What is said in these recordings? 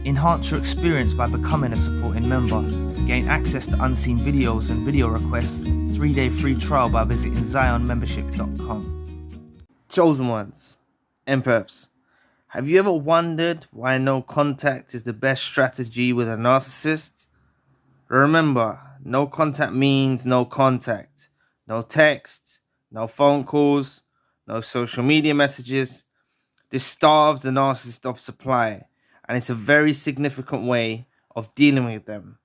Enhance your experience by becoming a supporting member. Gain access to unseen videos and video requests. 3-day free trial by visiting zionmembership.com. Chosen ones, empaths. Have you ever wondered why no contact is the best strategy with a narcissist? Remember, no contact means no contact. No text, no phone calls, no social media messages. This starves the narcissist of supply, and it's a very significant way of dealing with them.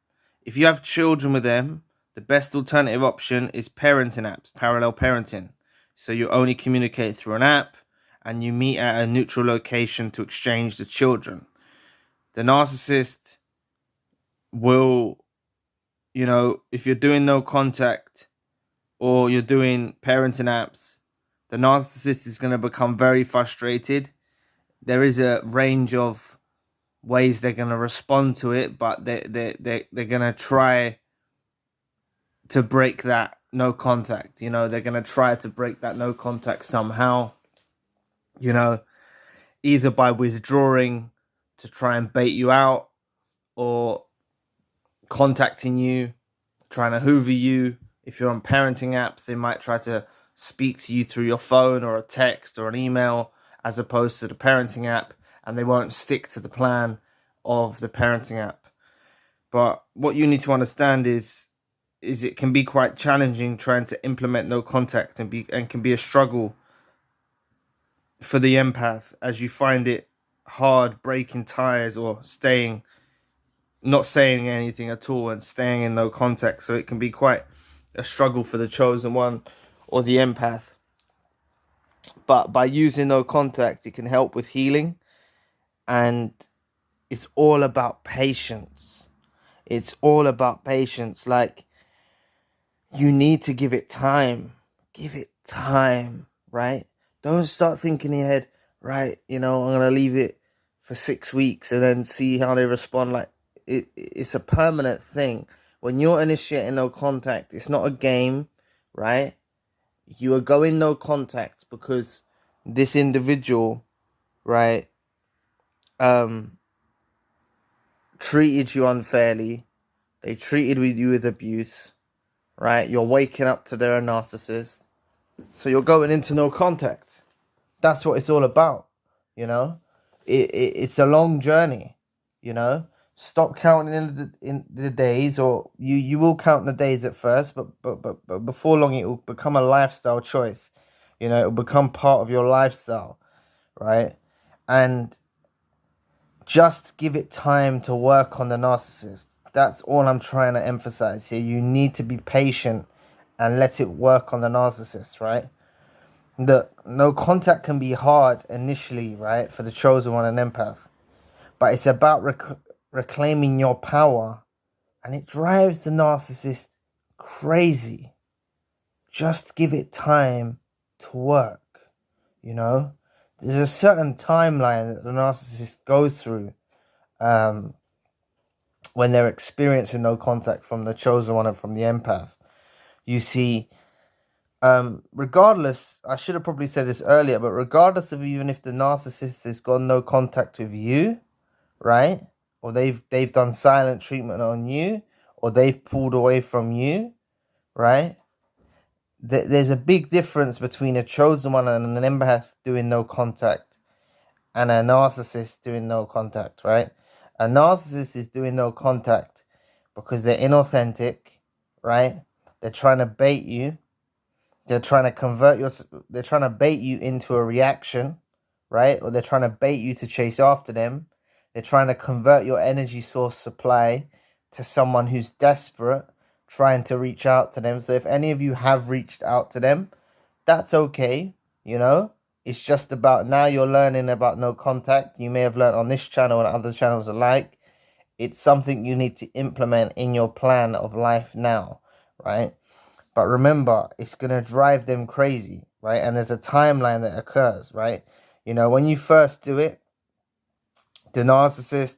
If you have children with them, the best alternative option is parenting apps, parallel parenting. So you only communicate through an app, and you meet at a neutral location to exchange the children. The narcissist will, if you're doing no contact or you're doing parenting apps, the narcissist is going to become very frustrated. There is a range of ways they're going to respond to it, but they're going to try to break that no contact. They're going to try to break that no contact somehow. Either by withdrawing to try and bait you out, or contacting you, trying to hoover you. If you're on parenting apps, they might try to speak to you through your phone or a text or an email, as opposed to the parenting app, and they won't stick to the plan of the parenting app. But what you need to understand is it can be quite challenging trying to implement no contact, and can be a struggle for the empath, as you find it hard breaking ties or not saying anything at all and staying in no contact. So it can be quite a struggle for the chosen one or the empath. But by using no contact, it can help with healing, and it's all about patience. It's all about patience. Like, you need to give it time. Give it time, right? Don't start thinking in your head, right, I'm going to leave it for 6 weeks and then see how they respond. Like, it's a permanent thing. When you're initiating no contact, it's not a game, right? You are going no contact because this individual, right, treated you unfairly. They treated you with abuse, right? You're waking up to they're a narcissist. So you're going into no contact. That's what it's all about, It's a long journey, Stop counting in the days, or you will count the days at first, but before long it will become a lifestyle choice. It will become part of your lifestyle, right? And just give it time to work on the narcissist. That's all I'm trying to emphasize here. You need to be patient and let it work on the narcissist, right? The no contact can be hard initially, right, for the chosen one and empath, but it's about reclaiming your power, and it drives the narcissist crazy. Just give it time to work. There's a certain timeline that the narcissist goes through when they're experiencing no contact from the chosen one and from the empath. You see, regardless, I should have probably said this earlier, but regardless of even if the narcissist has got no contact with you, right, or they've done silent treatment on you, or they've pulled away from you, right, there's a big difference between a chosen one and an empath doing no contact and a narcissist doing no contact, right? A narcissist is doing no contact because they're inauthentic, right? They're trying to bait you. They're trying to bait you into a reaction, right? Or they're trying to bait you to chase after them. They're trying to convert your energy source supply to someone who's desperate, trying to reach out to them. So if any of you have reached out to them, that's okay, It's just about, now you're learning about no contact. You may have learned on this channel and other channels alike. It's something you need to implement in your plan of life now, right? But remember, it's going to drive them crazy, right? And there's a timeline that occurs, right? When you first do it, the narcissist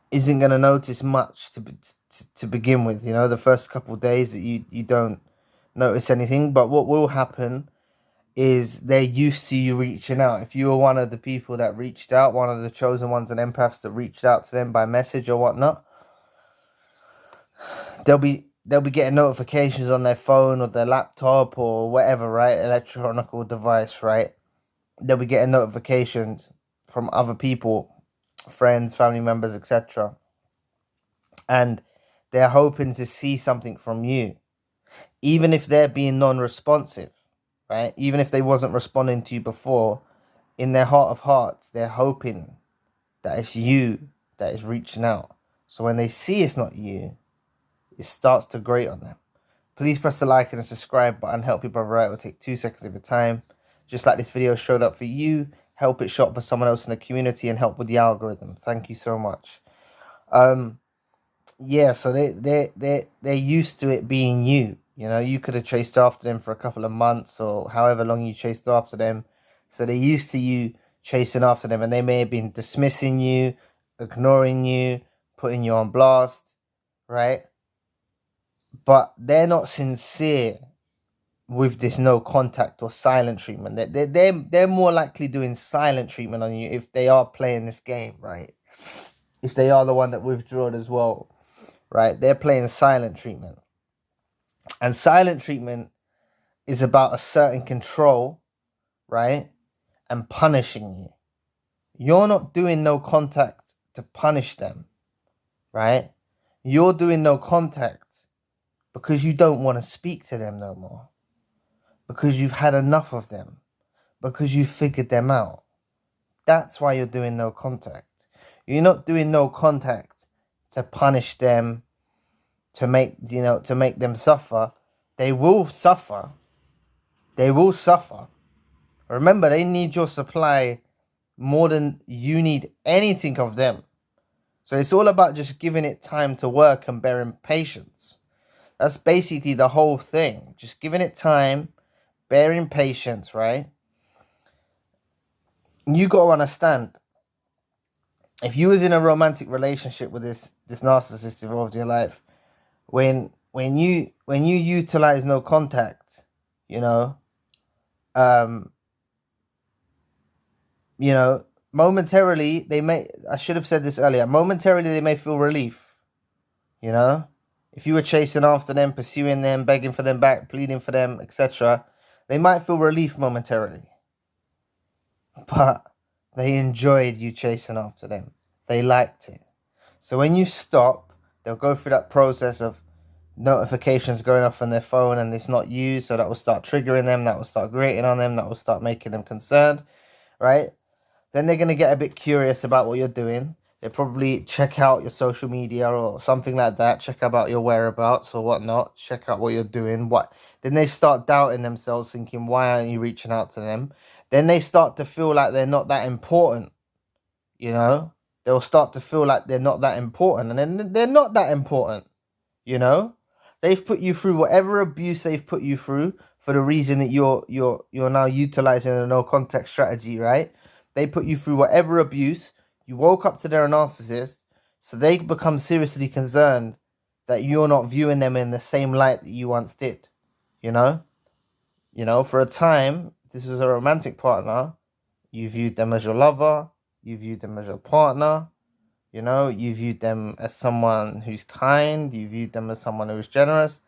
isn't going to notice much to begin with. The first couple of days that you don't notice anything. But what will happen is they're used to you reaching out. If you were one of the people that reached out, one of the chosen ones and empaths that reached out to them by message or whatnot, they'll be getting notifications on their phone or their laptop or whatever, right? Electronic device, right? They'll be getting notifications from other people, friends, family members, etc. And they're hoping to see something from you, even if they're being non-responsive, right? Even if they wasn't responding to you before, in their heart of hearts, they're hoping that it's you that is reaching out. So when they see it's not you, it starts to grate on them. Please press the like and the subscribe button. Help your brother out. It will take 2 seconds of your time. Just like this video showed up for you, help it show up for someone else in the community and help with the algorithm. Thank you so much. Yeah, so they're used to it being you. You know, you could have chased after them for a couple of months or however long you chased after them. So they're used to you chasing after them, and they may have been dismissing you, ignoring you, putting you on blast, right? But they're not sincere with this no contact or silent treatment. They're more likely doing silent treatment on you if they are playing this game, right? If they are the one that withdrew as well, right? They're playing silent treatment. And silent treatment is about asserting control, right? And punishing you. You're not doing no contact to punish them, right? You're doing no contact because you don't want to speak to them no more. Because you've had enough of them. Because you've figured them out. That's why you're doing no contact. You're not doing no contact to punish them, to make them suffer. They will suffer. They will suffer. Remember, they need your supply more than you need anything of them. So it's all about just giving it time to work and bearing patience. That's basically the whole thing. Just giving it time, bearing patience, right? You got to understand, if you was in a romantic relationship with this narcissist involved in your life, when you utilize no contact, momentarily they may, I should have said this earlier, momentarily they may feel relief, if you were chasing after them, pursuing them, begging for them back, pleading for them, etc., they might feel relief momentarily, but they enjoyed you chasing after them. They liked it. So when you stop, they'll go through that process of notifications going off on their phone and it's not you, so that will start triggering them, that will start grating on them, that will start making them concerned, right? Then they're going to get a bit curious about what you're doing. They'll probably check out your social media or something like that, check about your whereabouts or whatnot, check out what you're doing. Then they start doubting themselves, thinking, why aren't you reaching out to them? Then they start to feel like they're not that important, They'll start to feel like they're not that important, and then they're not that important, They've put you through whatever abuse they've put you through for the reason that you're now utilizing a no contact strategy, right? They put you through whatever abuse. You woke up to their narcissist, so they become seriously concerned that you're not viewing them in the same light that you once did, for a time, this was a romantic partner. You viewed them as your lover. You viewed them as your partner. You viewed them as someone who's kind. You viewed them as someone who's generous.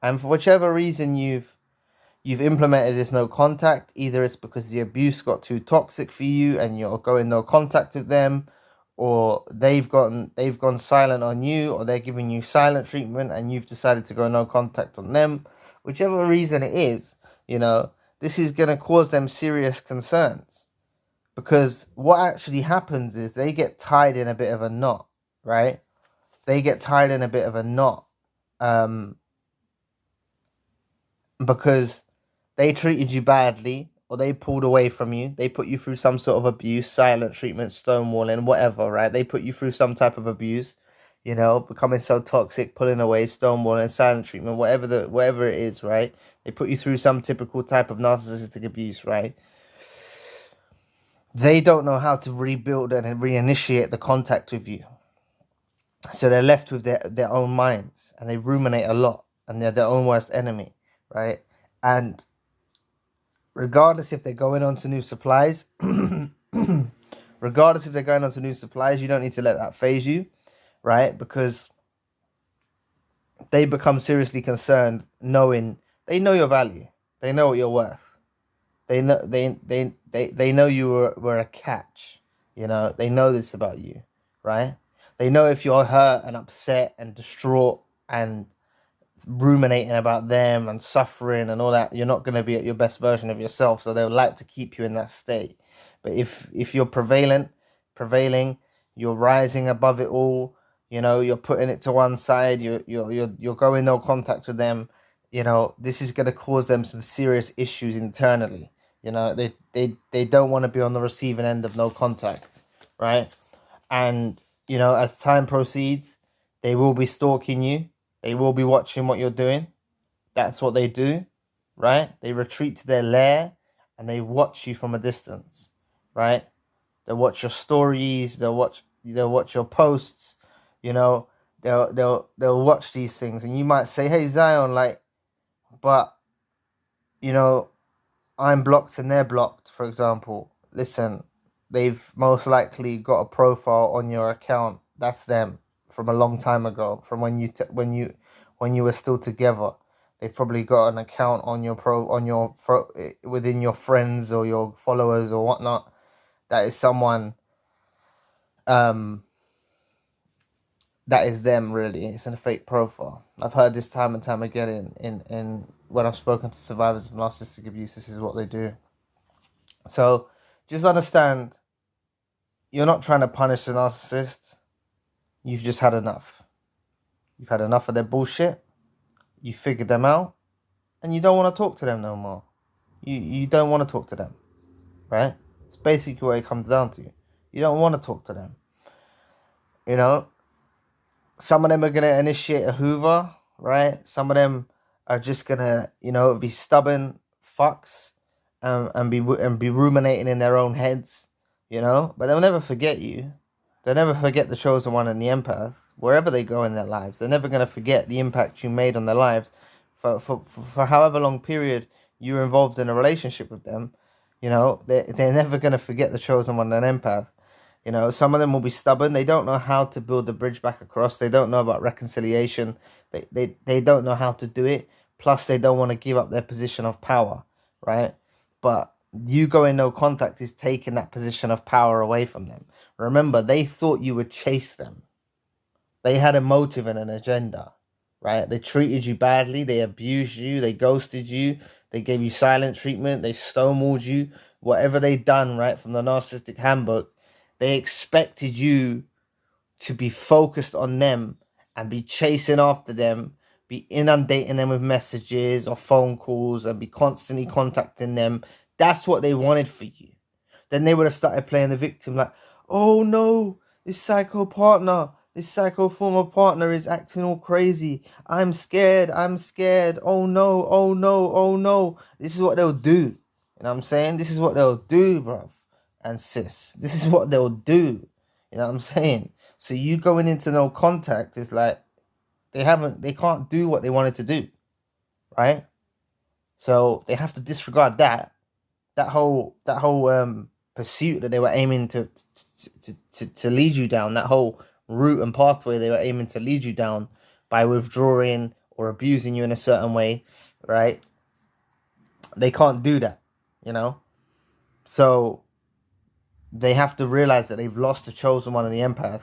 And for whichever reason you've implemented this no contact, either it's because the abuse got too toxic for you and you're going no contact with them, or they've gone silent on you, or they're giving you silent treatment and you've decided to go no contact on them. Whichever reason it is, this is going to cause them serious concerns. Because what actually happens is they get tied in a bit of a knot, right? They get tied in a bit of a knot because they treated you badly, or they pulled away from you. They put you through some sort of abuse, silent treatment, stonewalling, whatever, right? They put you through some type of abuse, becoming so toxic, pulling away, stonewalling, silent treatment, whatever it is, right? They put you through some typical type of narcissistic abuse, right? They don't know how to rebuild and reinitiate the contact with you. So they're left with their own minds, and they ruminate a lot, and they're their own worst enemy, right? And regardless if they're going on to new supplies, regardless if they're going on to new supplies, you don't need to let that phase you, right? Because they become seriously concerned knowing they know your value. They know what you're worth. They know you were a catch. You know, they know this about you, right? They know if you're hurt and upset and distraught and ruminating about them and suffering and all that, you're not going to be at your best version of yourself. So they'll like to keep you in that state. But if you're prevailing, you're rising above it all. You know, you're putting it to one side. You're going no contact with them. You know, this is going to cause them some serious issues internally. You know, they don't want to be on the receiving end of no contact, right? And, you know, as time proceeds, they will be stalking you. They will be watching what you're doing. That's what they do, right? They retreat to their lair and they watch you from a distance, right? They'll watch your stories. They'll watch your posts. You know, they'll watch these things, and you might say, "Hey, Zion, like, but, you know, I'm blocked and they're blocked." For example, listen, they've most likely got a profile on your account. That's them from a long time ago, from when you were still together. They've probably got an account on your within your friends or your followers or whatnot. That is someone, that is them, really. It's a fake profile. I've heard this time and time again in when I've spoken to survivors of narcissistic abuse. This is what they do. So just understand, you're not trying to punish the narcissist. You've just had enough. You've had enough of their bullshit. You figured them out, and you don't want to talk to them no more. You don't want to talk to them, right? It's basically what it comes down to. You don't want to talk to them. You know, some of them are going to initiate a hoover, right? Some of them are just going to, you know, be stubborn fucks and be ruminating in their own heads, you know? But they'll never forget you. They'll never forget the chosen one and the empath. Wherever they go in their lives, they're never going to forget the impact you made on their lives for however long period you were involved in a relationship with them. You know, they're never going to forget the chosen one and empath. You know, some of them will be stubborn. They don't know how to build the bridge back across. They don't know about reconciliation. They don't know how to do it. Plus, they don't want to give up their position of power, right? But you going no contact is taking that position of power away from them. Remember, they thought you would chase them. They had a motive and an agenda, right? They treated you badly. They abused you. They ghosted you. They gave you silent treatment. They stonewalled you. Whatever they done, right, from the narcissistic handbook, they expected you to be focused on them and be chasing after them, be inundating them with messages or phone calls and be constantly contacting them. That's what they wanted for you. Then they would have started playing the victim like, oh no, this psycho former partner is acting all crazy. I'm scared. Oh no, oh no, oh no. This is what they'll do. You know what I'm saying? This is what they'll do, bruv and sis. This is what they'll do. You know what I'm saying? So you going into no contact is like they can't do what they wanted to do, right? So they have to disregard that whole pursuit that they were aiming to lead you down, that whole route and pathway they were aiming to lead you down by withdrawing or abusing you in a certain way, right? They can't do that, you know? So they have to realize that they've lost the chosen one and the empath,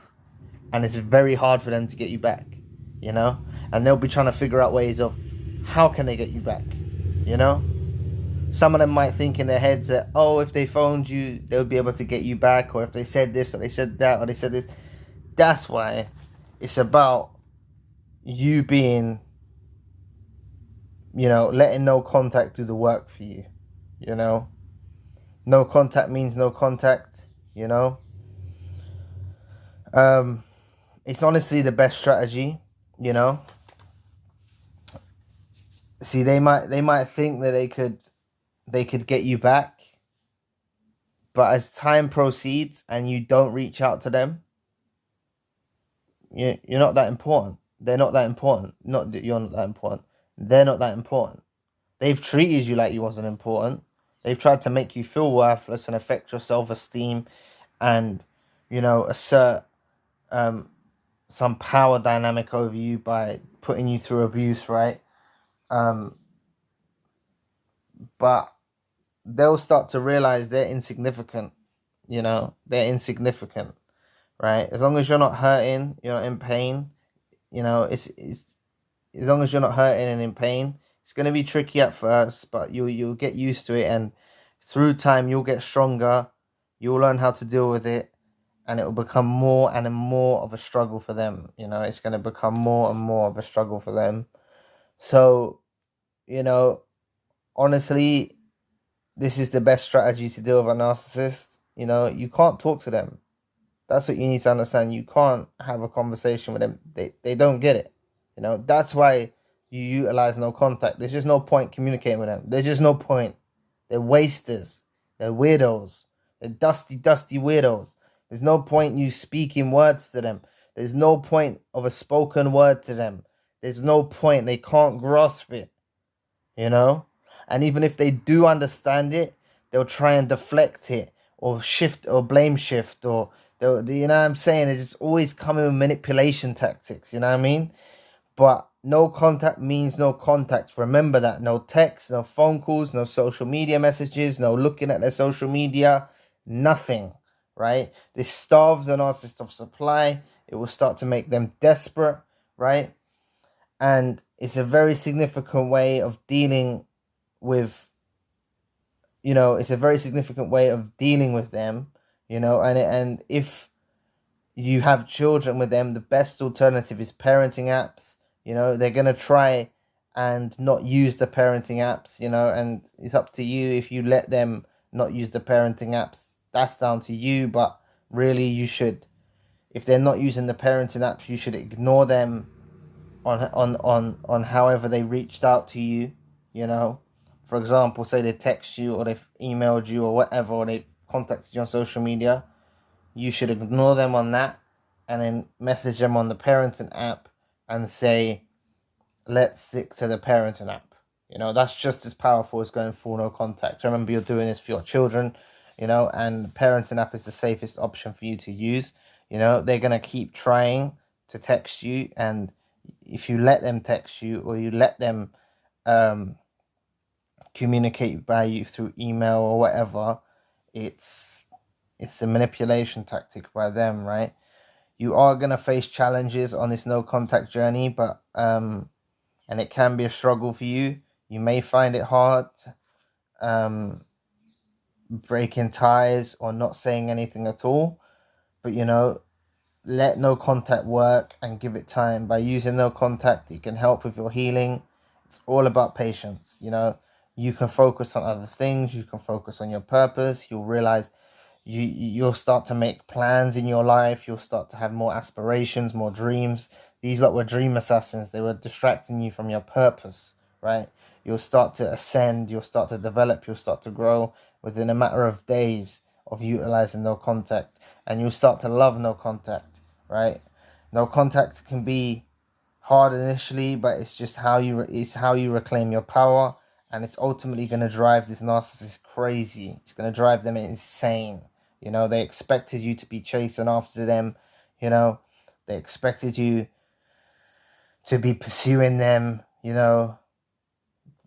and it's very hard for them to get you back, you know? And they'll be trying to figure out ways of how can they get you back, you know? Some of them might think in their heads that, oh, if they phoned you, they'll be able to get you back, or if they said this, or they said that, or they said this. That's why it's about you being, you know, letting no contact do the work for you, you know? No contact means no contact, you know? It's honestly the best strategy, you know? See, they might think that they could get you back, but as time proceeds and you don't reach out to them, you're not that important. They're not that important. Not that you're not that important. They're not that important. They've treated you like you wasn't important. They've tried to make you feel worthless and affect your self-esteem and, you know, assert some power dynamic over you by putting you through abuse, right? But they'll start to realize they're insignificant, you know, they're insignificant, right? As long as you're not hurting, you're not in pain, you know, it's as long as you're not hurting and in pain, it's going to be tricky at first, but you'll get used to it, and through time you'll get stronger, you'll learn how to deal with it, and it will become more and more of a struggle for them. You know, it's going to become more and more of a struggle for them. So, you know, honestly, this is the best strategy to deal with a narcissist. You know, you can't talk to them. That's what you need to understand. You can't have a conversation with them. They don't get it. You know, that's why you utilize no contact. There's just no point communicating with them. There's just no point. They're wasters. They're weirdos. They're dusty weirdos. There's no point you speaking words to them. There's no point of a spoken word to them. There's no point. They can't grasp it. You know? And even if they do understand it, they'll try and deflect it or shift or blame shift, or they'll, you know what I'm saying? It's just always coming with manipulation tactics, you know what I mean? But no contact means no contact. Remember that. No text, no phone calls, no social media messages, no looking at their social media, nothing, right? This starves the narcissist of supply. It will start to make them desperate, right? And it's a very significant way of dealing with, you know, it's a very significant way of dealing with them, you know, and if you have children with them, the best alternative is parenting apps. You know, they're going to try and not use the parenting apps, you know, and it's up to you if you let them not use the parenting apps. That's down to you, but really you should, if they're not using the parenting apps, you should ignore them on however they reached out to you, you know. For example, say they text you or they've emailed you or whatever, or they contacted you on social media. You should ignore them on that and then message them on the parenting app and say, let's stick to the parenting app. You know, that's just as powerful as going full no contact. Remember, you're doing this for your children, you know, and the parenting app is the safest option for you to use. You know, they're going to keep trying to text you, and if you let them text you or you let them communicate by you through email or whatever, it's a manipulation tactic by them, right? You are going to face challenges on this no contact journey, but and it can be a struggle for you. You may find it hard breaking ties or not saying anything at all, but you know, let no contact work and give it time. By using no contact, it can help with your healing. It's all about patience. You know, you can focus on other things. You can focus on your purpose. You'll realize you'll start to make plans in your life. You'll start to have more aspirations, more dreams. These lot were dream assassins. They were distracting you from your purpose, right? You'll start to ascend. You'll start to develop. You'll start to grow within a matter of days of utilizing no contact. And you'll start to love no contact, right? No contact can be hard initially, but it's just how you reclaim your power, and it's ultimately going to drive this narcissist crazy. It's going to drive them insane. You know, they expected you to be chasing after them. You know, they expected you to be pursuing them. You know,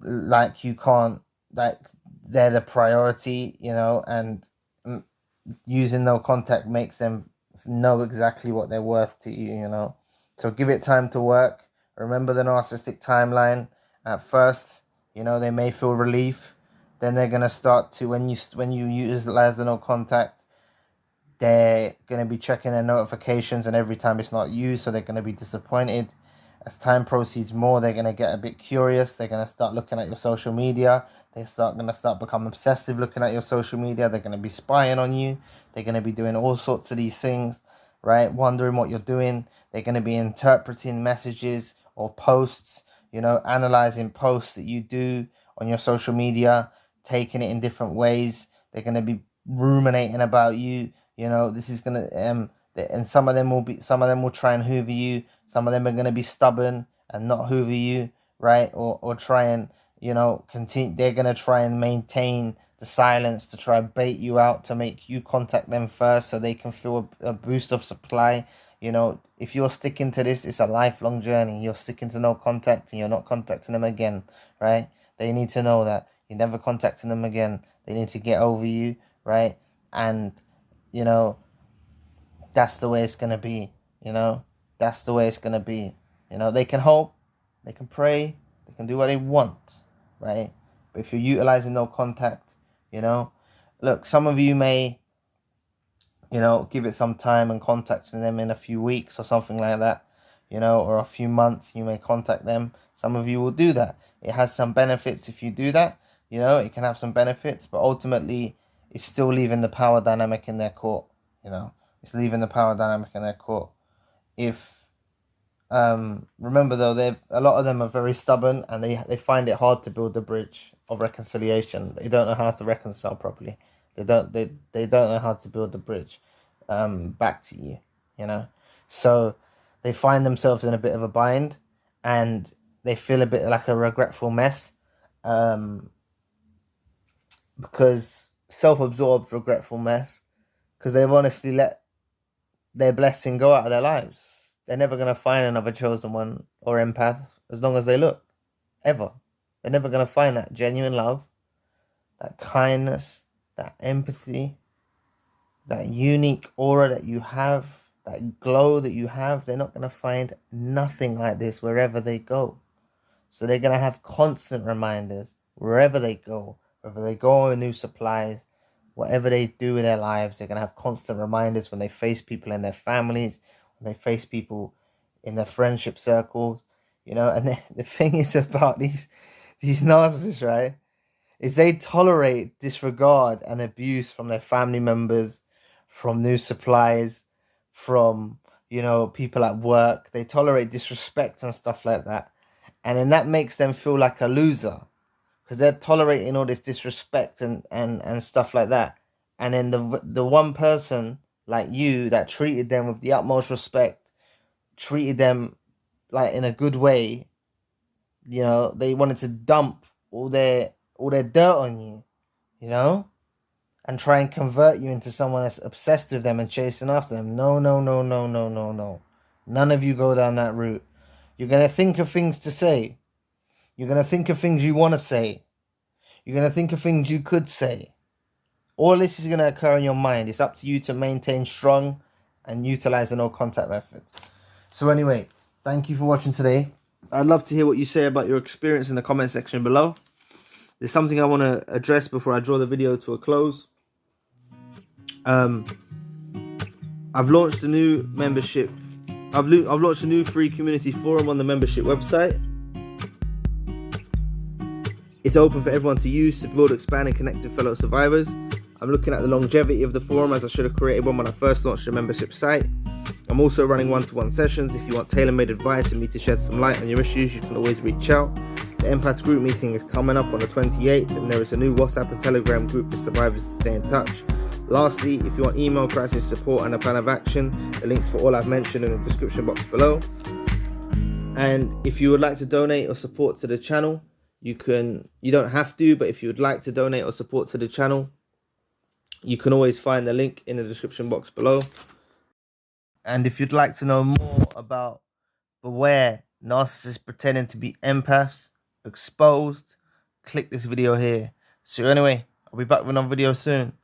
like you can't, like they're the priority. You know, and using no contact makes them know exactly what they're worth to you, you know. So give it time to work. Remember the narcissistic timeline. At first, you know, they may feel relief. Then they're going to start to, when you utilize the no contact, they're going to be checking their notifications, and every time it's not used, so they're going to be disappointed. As time proceeds more, they're going to get a bit curious. They're going to start looking at your social media. They're going to start become obsessive looking at your social media. They're going to be spying on you. They're going to be doing all sorts of these things, right? Wondering what you're doing. They're going to be interpreting messages or posts, you know, analyzing posts that you do on your social media, taking it in different ways. They're going to be ruminating about you. You know, this is going to, and some of them will try and hoover you. Some of them are going to be stubborn and not hoover you, right? Or try and, you know, continue. They're going to try and maintain the silence to try and bait you out, to make you contact them first so they can feel a boost of supply. You know, if you're sticking to this, it's a lifelong journey. You're sticking to no contact and you're not contacting them again, right? They need to know that you're never contacting them again. They need to get over you, right? And, you know, that's the way it's going to be, you know? That's the way it's going to be. You know, they can hope, they can pray, they can do what they want, right? But if you're utilizing no contact, you know, look, some of you may, you know, give it some time and contacting them in a few weeks or something like that, you know, or a few months, you may contact them. Some of you will do that. It has some benefits if you do that, you know, it can have some benefits, but ultimately it's still leaving the power dynamic in their court, you know, it's leaving the power dynamic in their court. If, remember though, a lot of them are very stubborn and they find it hard to build the bridge of reconciliation. They don't know how to reconcile properly. They don't know how to build the bridge back to you, you know. So they find themselves in a bit of a bind and they feel a bit like a regretful mess, because self-absorbed regretful mess, because they've honestly let their blessing go out of their lives. They're never going to find another chosen one or empath as long as they look, ever. They're never going to find that genuine love, that kindness, that empathy, that unique aura that you have, that glow that you have. They're not going to find nothing like this wherever they go. So they're going to have constant reminders wherever they go, whether they go on new supplies, whatever they do in their lives. They're going to have constant reminders when they face people in their families, when they face people in their friendship circles, you know. And the thing is about these narcissists, right, is they tolerate disregard and abuse from their family members, from new supplies, from, you know, people at work. They tolerate disrespect and stuff like that. And then that makes them feel like a loser, because they're tolerating all this disrespect and stuff like that. And then the one person like you that treated them with the utmost respect, treated them like in a good way, you know, they wanted to dump all their dirt on you, you know, and try and convert you into someone that's obsessed with them and chasing after them. No. None of you go down that route. You're going to think of things to say. You're going to think of things you want to say. You're going to think of things you could say. All this is going to occur in your mind. It's up to you to maintain strong and utilize the no contact method. So anyway, thank you for watching today. I'd love to hear what you say about your experience in the comment section below. There's something I want to address before I draw the video to a close. I've launched a new membership. I've launched a new free community forum on the membership website. It's open for everyone to use to build, expand, and connect with fellow survivors. I'm looking at the longevity of the forum, as I should have created one when I first launched the membership site. I'm also running one-to-one sessions. If you want tailor-made advice and me to shed some light on your issues, you can always reach out. The empath group meeting is coming up on the 28th, and there is a new WhatsApp and Telegram group for survivors to stay in touch. Lastly, if you want email crisis support and a plan of action, the links for all I've mentioned in the description box below. And if you would like to donate or support to the channel, you don't have to, but if you would like to donate or support to the channel, you can always find the link in the description box below. And if you'd like to know more about beware narcissists pretending to be empaths exposed, click this video here. So anyway, I'll be back with another video soon.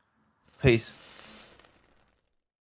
Peace.